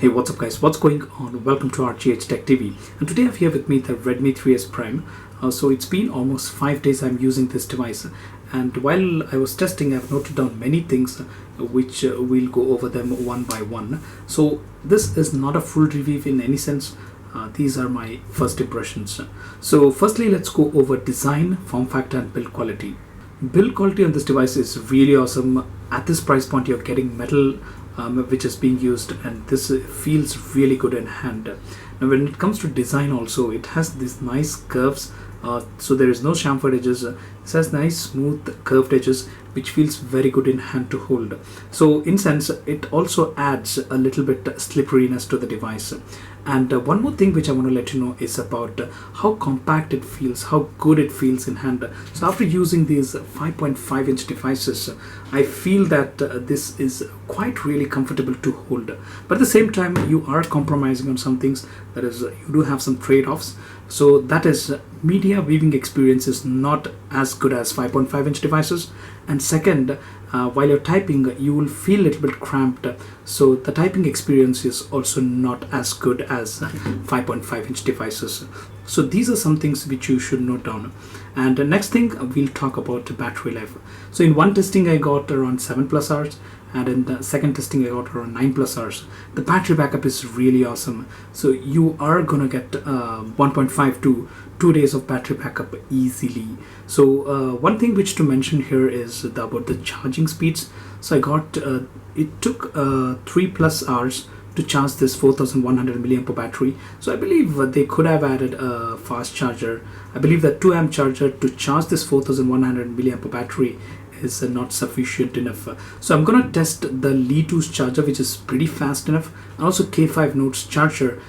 Hey, what's up guys? What's going on? Welcome to RGH Tech TV. And today I have here with me the Redmi 3S Prime. So it's been almost 5 days I'm using this device. And while I was testing, I've noted down many things which we'll go over them one by one. So this is not a full review in any sense. These are my first impressions. So firstly, let's go over design, form factor and build quality. Build quality on this device is really awesome. At this price point, you're getting metal which is being used, and this feels really good in hand. Now when it comes to design also, it has these nice curves, so there is no chamfered edges. It has nice smooth curved edges which feels very good in hand to hold. So in sense, it also adds a little bit slipperiness to the device. And one more thing which I want to let you know is about how compact it feels, how good it feels in hand. So after using these 5.5 inch devices, I feel that this is quite really comfortable to hold. But at the same time, you are compromising on some things. That is, you do have some trade-offs. So that is, media viewing experience is not as good as 5.5 inch devices. And second, while you're typing, you will feel a little bit cramped. So the typing experience is also not as good as 5.5 inch devices. So these are some things which you should note down. And the next thing, we'll talk about battery life. So in one testing, I got around 7+ hours. And in the second testing, I got around 9+ hours. The battery backup is really awesome. So you are gonna get 1.5 to 2 days of battery backup easily. So one thing which to mention here is about the charging speeds. So I got it took 3+ hours to charge this 4100 milliampere battery. So I believe they could have added a fast charger. I believe that 2 amp charger to charge this 4100 milliampere battery is not sufficient enough. So I'm gonna test the Li2's charger, which is pretty fast enough, and also K5 Note's charger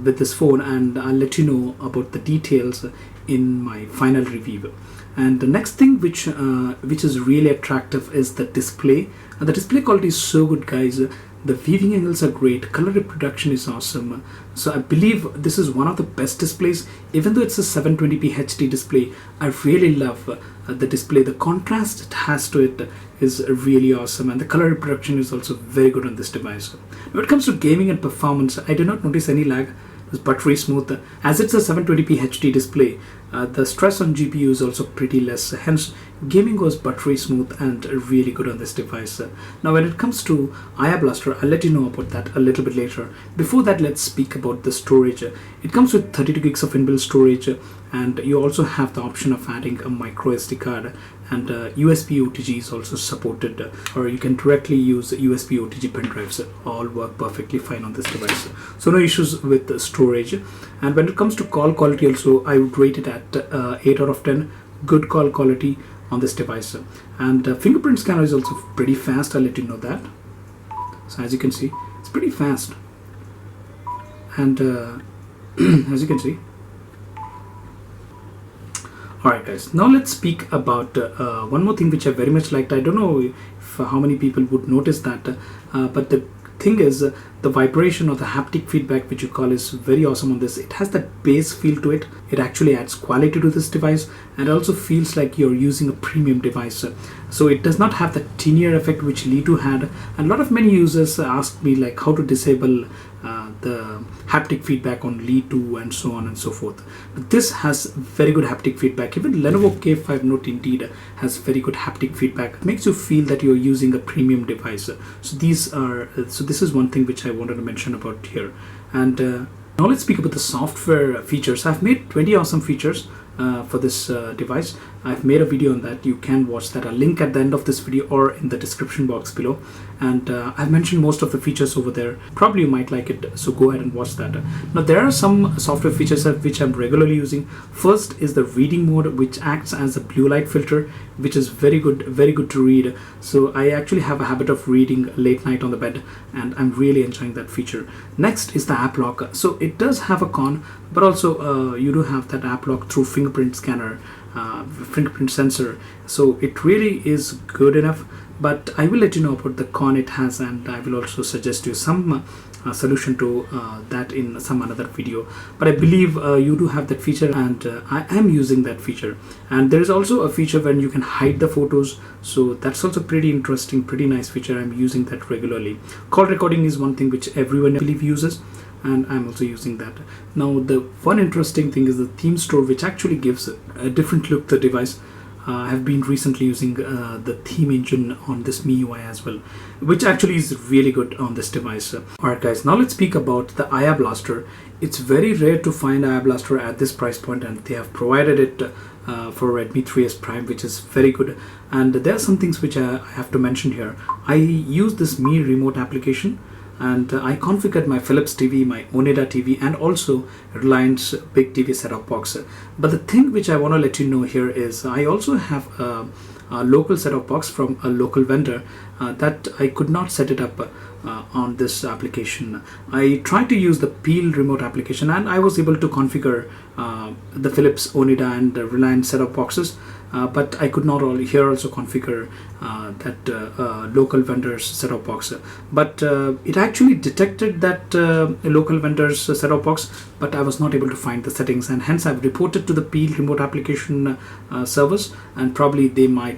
with this phone, and I'll let you know about the details in my final review. And the next thing which is really attractive is the display. The display quality is so good, guys. The viewing angles are great, color reproduction is awesome. So I believe this is one of the best displays. Even though it's a 720p HD display, I really love the display. The contrast it has to it is really awesome, and the color reproduction is also very good on this device. When it comes to gaming and performance, I do not notice any lag. It's buttery smooth. As it's a 720p HD display, the stress on GPU is also pretty less. Hence, gaming was buttery smooth and really good on this device. Now, when it comes to IR Blaster, I'll let you know about that a little bit later. Before that, let's speak about the storage. It comes with 32 gigs of inbuilt storage, and you also have the option of adding a micro SD card, and USB OTG is also supported, or you can directly use USB OTG pen drives. All work perfectly fine on this device, so no issues with the storage. And when it comes to call quality also, I would rate it at 8 out of 10. Good call quality on this device. And fingerprint scanner is also pretty fast, I'll let you know that. So as you can see, it's pretty fast, and as you can see. Alright guys, now let's speak about one more thing which I very much liked. I don't know if how many people would notice that, but the thing is, the vibration or the haptic feedback which you call is very awesome on this. It has that bass feel to it. It actually adds quality to this device, and also feels like you're using a premium device. So it does not have the tinier effect which Li2 had, and a lot of many users asked me like how to disable the haptic feedback on Li2 and so on and so forth. But this has very good haptic feedback. Even Lenovo K5 Note indeed has very good haptic feedback. It makes you feel that you're using a premium device. So this is one thing which I wanted to mention about here. And now let's speak about the software features. I've made 20 awesome features for this device. I've made a video on that. You can watch that. I'll link at the end of this video or in the description box below. And I've mentioned most of the features over there. Probably you might like it, so go ahead and watch that. Now there are some software features which I'm regularly using. First is the reading mode, which acts as a blue light filter, which is very good to read. So I actually have a habit of reading late night on the bed, and I'm really enjoying that feature. Next is the app lock. So it does have a con, but also you do have that app lock through fingerprint scanner, fingerprint sensor, so it really is good enough. But I will let you know about the con it has, and I will also suggest you some solution to that in some another video. But I believe you do have that feature, and I am using that feature. And there is also a feature when you can hide the photos, so that's also pretty interesting, pretty nice feature. I'm using that regularly. Call recording is one thing which everyone I believe uses, and I'm also using that. Now the one interesting thing is the theme store, which actually gives a different look to the device. I have been recently using the theme engine on this MIUI as well, which actually is really good on this device. Alright guys, now let's speak about the IA Blaster. It's very rare to find IA Blaster at this price point, and they have provided it for Redmi 3S Prime, which is very good. And there are some things which I have to mention here. I use this Mi Remote application, and I configured my Philips TV, my Onida TV, and also Reliance Big TV set-top box. But the thing which I want to let you know here is I also have a local set-top box from a local vendor that I could not set it up on this application. I tried to use the Peel remote application, and I was able to configure the Philips, Onida, and the Reliance set-top boxes. But I could not here also configure that local vendor's set-top box. But it actually detected that local vendor's set-top box, but I was not able to find the settings, and hence I've reported to the Peel remote application service, and probably they might,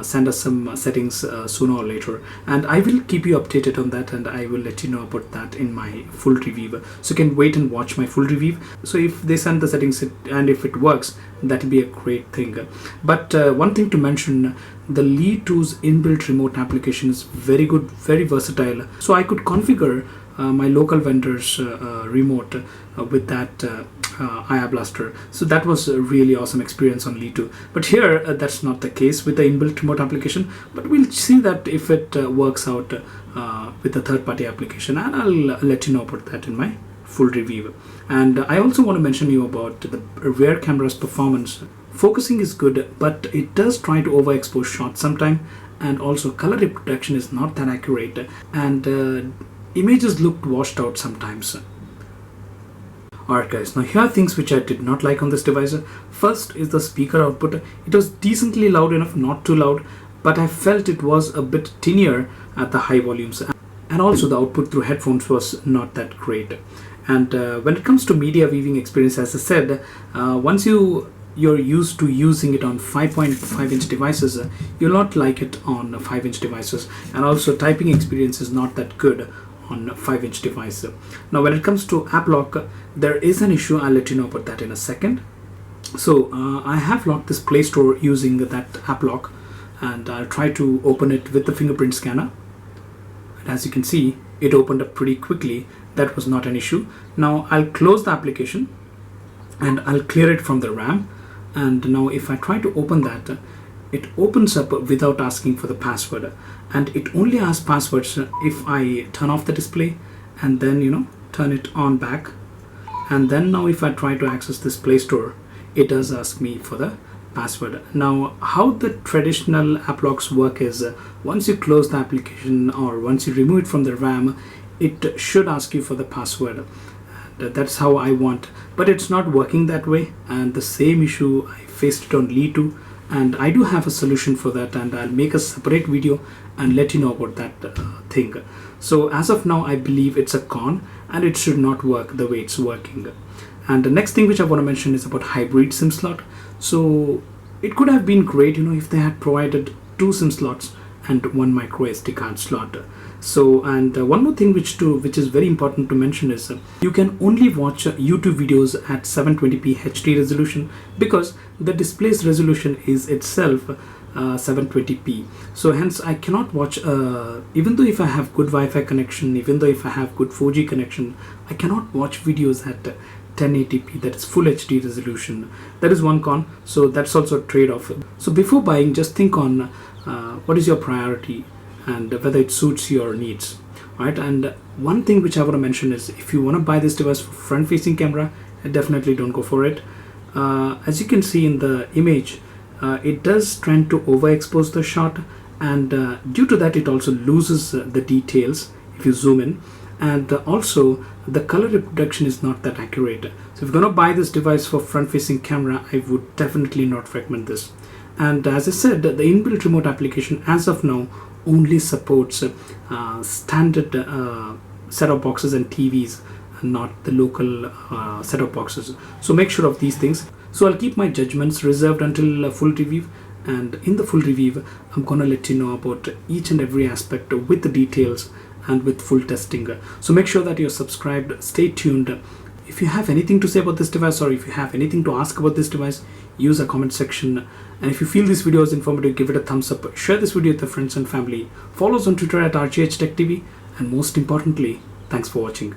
send us some settings sooner or later. And I will keep you updated on that, and I will let you know about that in my full review. So you can wait and watch my full review. So if they send the settings and if it works, that will be a great thing. But one thing to mention, the Li2's inbuilt remote application is very good, very versatile. So I could configure my local vendor's remote with that IA Blaster. So that was a really awesome experience on Li2. But here that's not the case with the inbuilt remote application, but we'll see that if it works out with the third-party application, and I'll let you know about that in my full review. And I also want to mention you about the rear camera's performance. Focusing is good, but it does try to overexpose shots sometime, and also color reproduction is not that accurate, and images looked washed out sometimes. Alright guys, now here are things which I did not like on this device. First is the speaker output. It was decently loud enough, not too loud, but I felt it was a bit tinier at the high volumes, and also the output through headphones was not that great. And when it comes to media viewing experience, as I said, once you're used to using it on 5.5 inch devices, you'll not like it on 5 inch devices, and also typing experience is not that good on 5 inch device. Now when it comes to app lock, there is an issue. I'll let you know about that in a second. So I have locked this Play Store using that app lock, and I'll try to open it with the fingerprint scanner, and as you can see, it opened up pretty quickly. That was not an issue. Now I'll close the application and I'll clear it from the RAM, and now if I try to open that, it opens up without asking for the password, and it only asks passwords if I turn off the display and then turn it on back. And then now if I try to access this Play Store, it does ask me for the password. Now how the traditional app locks work is once you close the application or once you remove it from the RAM, it should ask you for the password. That's how I want, but it's not working that way, and the same issue I faced it on Li2, and I do have a solution for that, and I'll make a separate video and let you know about that thing. So as of now, I believe it's a con and it should not work the way it's working. And the next thing which I want to mention is about hybrid SIM slot. So it could have been great, if they had provided 2 SIM slots and 1 micro SD card slot. So, and one more thing which is very important to mention is you can only watch YouTube videos at 720p HD resolution, because the display's resolution is itself 720p. So hence I cannot watch, even though if I have good Wi-Fi connection, even though if I have good 4G connection, I cannot watch videos at 1080p, that is full HD resolution. That is one con, so that's also a trade-off. So before buying, just think on what is your priority and whether it suits your needs. Right? And one thing which I want to mention is, if you want to buy this device for front-facing camera, definitely don't go for it. As you can see in the image, it does tend to overexpose the shot, and due to that it also loses the details if you zoom in. and also the color reproduction is not that accurate. So if you're going to buy this device for front facing camera, I would definitely not recommend this. And as I said, the inbuilt remote application as of now only supports standard set-top boxes and TVs, not the local set-top boxes. So make sure of these things. So I'll keep my judgments reserved until a full review, and in the full review I'm gonna let you know about each and every aspect with the details and with full testing. So make sure that you're subscribed, stay tuned. If you have anything to say about this device, or if you have anything to ask about this device, use a comment section. And if you feel this video is informative, give it a thumbs up, share this video with your friends and family, follow us on Twitter at RGH Tech TV, and most importantly, thanks for watching.